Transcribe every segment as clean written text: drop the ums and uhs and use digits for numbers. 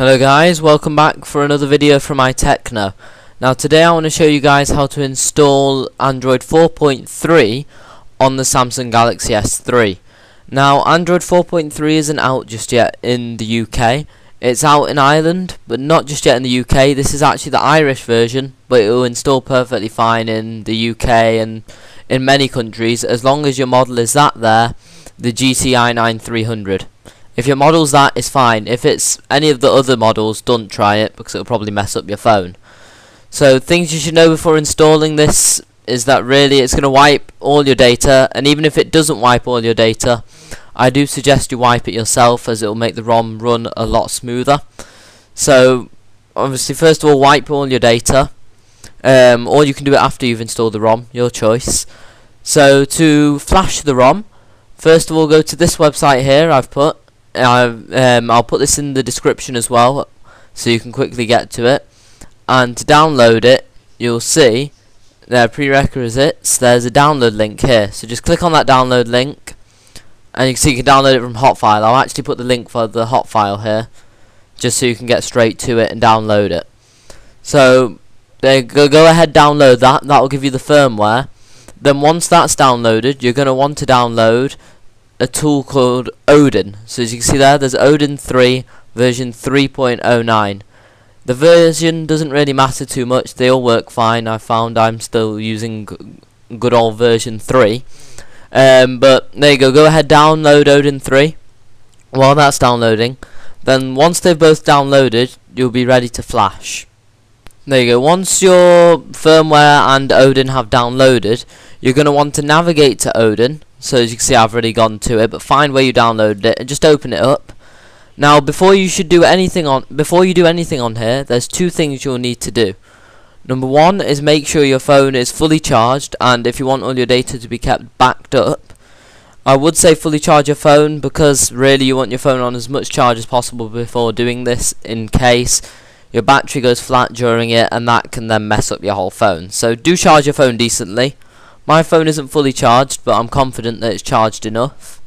Hello guys, welcome back for another video from i9300. Now today I want to show you guys how to install Android 4.3 on the Samsung Galaxy S3. Now Android 4.3 isn't out just yet in the UK. It's out in Ireland, but not just yet in the UK. This is actually the Irish version, but it will install perfectly fine in the UK and in many countries as long as your model is the i9300. If your model's that, it's fine. If it's any of the other models, don't try it because it'll probably mess up your phone. So things you should know before installing this is that really it's going to wipe all your data, and even if it doesn't wipe all your data, I do suggest you wipe it yourself as it will make the ROM run a lot smoother. So obviously first of all, wipe all your data, or you can do it after you've installed the ROM, your choice. So to flash the ROM, first of all go to this website here I'll put this in the description as well so you can quickly get to it. And to download it, you'll see there are prerequisites. There's a download link here, so just click on that download link and you can see you can download it from Hotfile. I'll actually put the link for the Hotfile here just so you can get straight to it and download it. So go ahead, download that. That will give you the firmware. Then once that's downloaded, you're going to want to download a tool called Odin. So as you can see there's Odin 3 version 3.09. The version doesn't really matter too much, they all work fine. I found I'm still using good old version 3. But there you go ahead, download Odin 3. While that's downloading, then once they've both downloaded, you'll be ready to flash. There you go, once your firmware and Odin have downloaded, you're going to want to navigate to Odin. So as you can see, I've already gone to it, but find where you downloaded it and just open it up. Now before you do anything on here, there's two things you'll need to do. Number one is make sure your phone is fully charged, and if you want all your data to be kept backed up, I would say fully charge your phone, because really you want your phone on as much charge as possible before doing this, in case your battery goes flat during it and that can then mess up your whole phone. So do charge your phone decently. My phone isn't fully charged, but I'm confident that it's charged enough.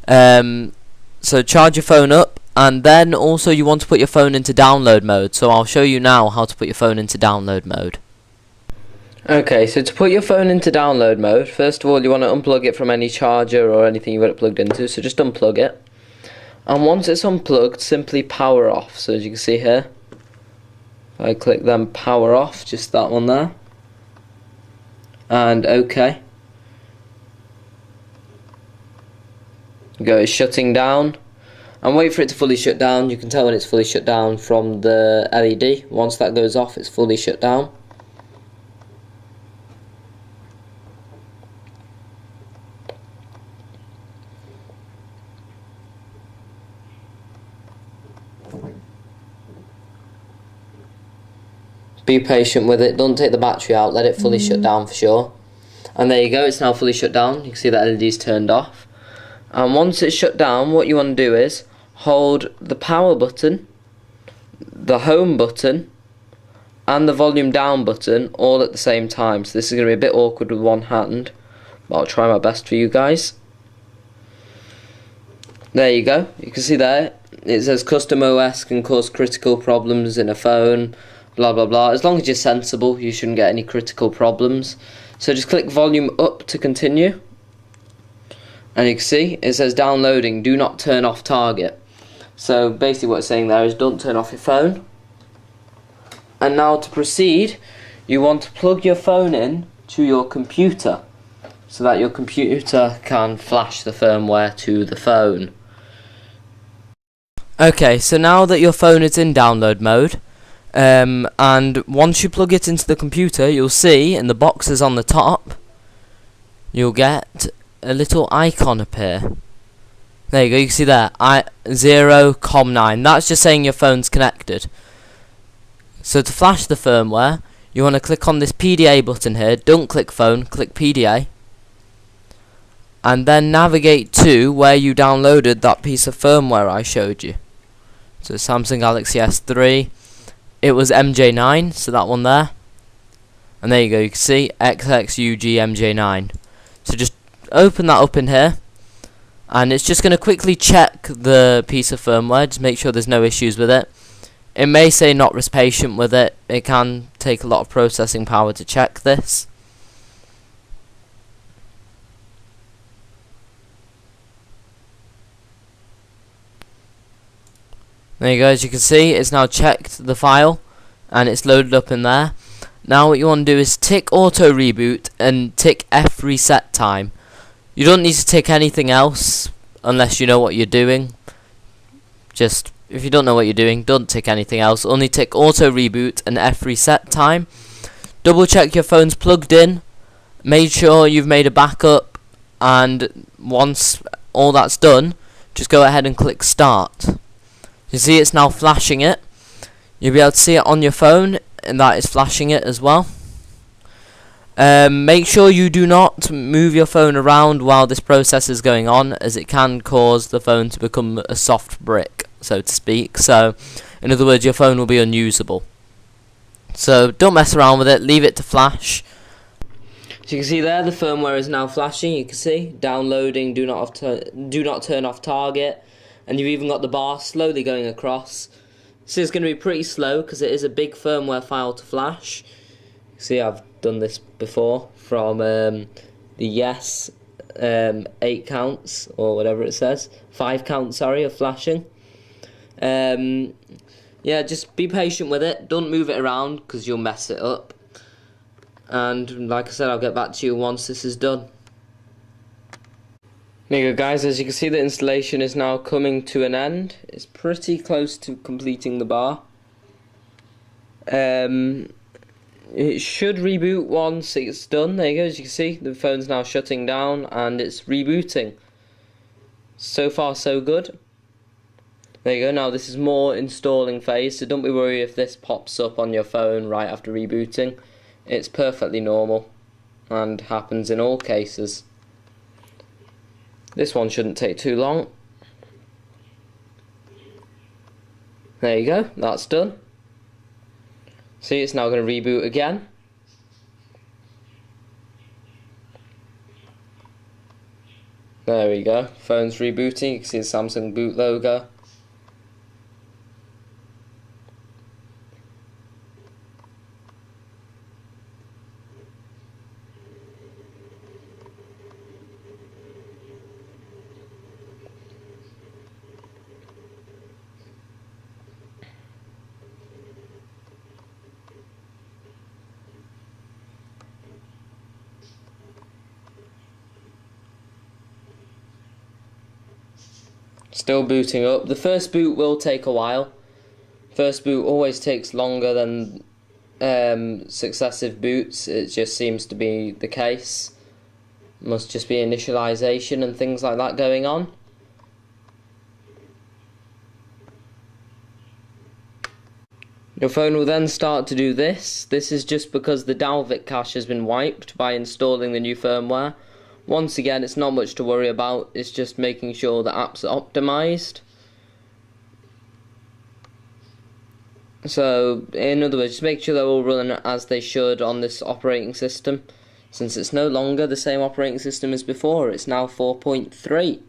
So charge your phone up, and then also you want to put your phone into download mode. So I'll show you now how to put your phone into download mode. Okay, so to put your phone into download mode, first of all you want to unplug it from any charger or anything you've got it plugged into. So just unplug it, and once it's unplugged, simply power off. So as you can see here, if I click then power off, just that one there, and OK. Go, it's shutting down, and wait for it to fully shut down. You can tell when it's fully shut down from the LED. Once that goes off, it's fully shut down. Be patient with it, don't take the battery out, let it fully shut down for sure. And there you go, it's now fully shut down. You can see the LED's turned off. And once it's shut down, what you want to do is hold the power button, the home button, and the volume down button all at the same time. So this is going to be a bit awkward with one hand, but I'll try my best for you guys. There you go, you can see there, it says custom OS can cause critical problems in a phone, blah blah blah. As long as you're sensible, you shouldn't get any critical problems. So just click volume up to continue, and you can see it says downloading, do not turn off target. So basically what it's saying there is don't turn off your phone. And now to proceed, you want to plug your phone in to your computer so that your computer can flash the firmware to the phone. Okay, so now that your phone is in download mode, and once you plug it into the computer, you'll see in the boxes on the top, you'll get a little icon appear. There you go, you can see there, i9300. That's just saying your phone's connected. So to flash the firmware, you want to click on this PDA button here. Don't click phone, click PDA. And then navigate to where you downloaded that piece of firmware I showed you. So Samsung Galaxy S3. It was MJ9, so that one there. And there you go, you can see XXUGMJ9. So just open that up in here, and it's just going to quickly check the piece of firmware, just make sure there's no issues with it. It may say not patient with it. It can take a lot of processing power to check this. There you go, as you can see, it's now checked the file and it's loaded up in there. Now what you want to do is tick auto reboot and tick F reset time. You don't need to tick anything else unless you know what you're doing. Just, if you don't know what you're doing, don't tick anything else. Only tick auto reboot and F reset time. Double check your phone's plugged in. Make sure you've made a backup, and once all that's done, just go ahead and click start. You see it's now flashing it. You'll be able to see it on your phone, and that is flashing it as well. Make sure you do not move your phone around while this process is going on, as it can cause the phone to become a soft brick, so to speak. So, in other words, your phone will be unusable. So, don't mess around with it, leave it to flash. As you can see there, the firmware is now flashing. You can see, downloading, do not turn off target. And you've even got the bar slowly going across. So it's going to be pretty slow because it is a big firmware file to flash. See, I've done this before from the Yes 8 counts, or whatever it says, 5 counts, sorry, of flashing. Yeah, just be patient with it. Don't move it around because you'll mess it up. And like I said, I'll get back to you once this is done. There you go, guys. As you can see, the installation is now coming to an end. It's pretty close to completing the bar. It should reboot once it's done. There you go. As you can see, the phone's now shutting down and it's rebooting. So far, so good. There you go. Now this is more installing phase, so don't be worried if this pops up on your phone right after rebooting. It's perfectly normal and happens in all cases. This one shouldn't take too long. There you go, that's done. See, it's now going to reboot again. There we go, phone's rebooting. You can see the Samsung boot logo. Still booting up. The first boot will take a while. First boot always takes longer than successive boots. It just seems to be the case. Must just be initialization and things like that going on. Your phone will then start to do this. This is just because the Dalvik cache has been wiped by installing the new firmware. Once again, it's not much to worry about, it's just making sure the apps are optimized. So, in other words, just make sure they're all running as they should on this operating system. Since it's no longer the same operating system as before, it's now 4.3.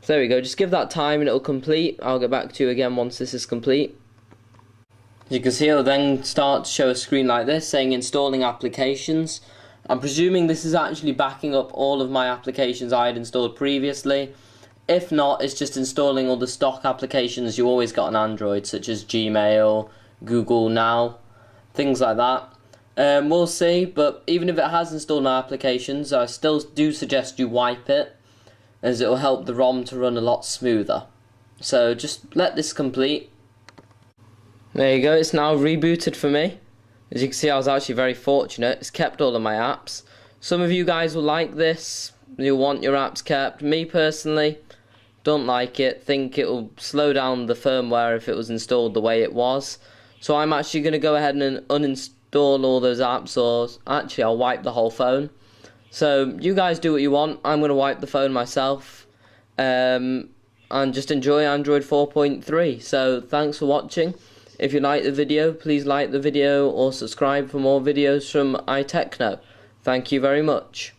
So there we go, just give that time and it'll complete. I'll get back to you again once this is complete. As you can see, it'll then start to show a screen like this saying installing applications. I'm presuming this is actually backing up all of my applications I had installed previously. If not, it's just installing all the stock applications you always got on Android, such as Gmail, Google Now, things like that. We'll see, but even if it has installed my applications, I still do suggest you wipe it, as it will help the ROM to run a lot smoother. So just let this complete. There you go, it's now rebooted for me. As you can see, I was actually very fortunate. It's kept all of my apps. Some of you guys will like this. You'll want your apps kept. Me personally, don't like it. Think it will slow down the firmware if it was installed the way it was. So I'm actually going to go ahead and uninstall all those apps, or actually I'll wipe the whole phone. So you guys do what you want. I'm going to wipe the phone myself. And just enjoy Android 4.3. So thanks for watching. If you like the video, please like the video or subscribe for more videos from iTechno. Thank you very much.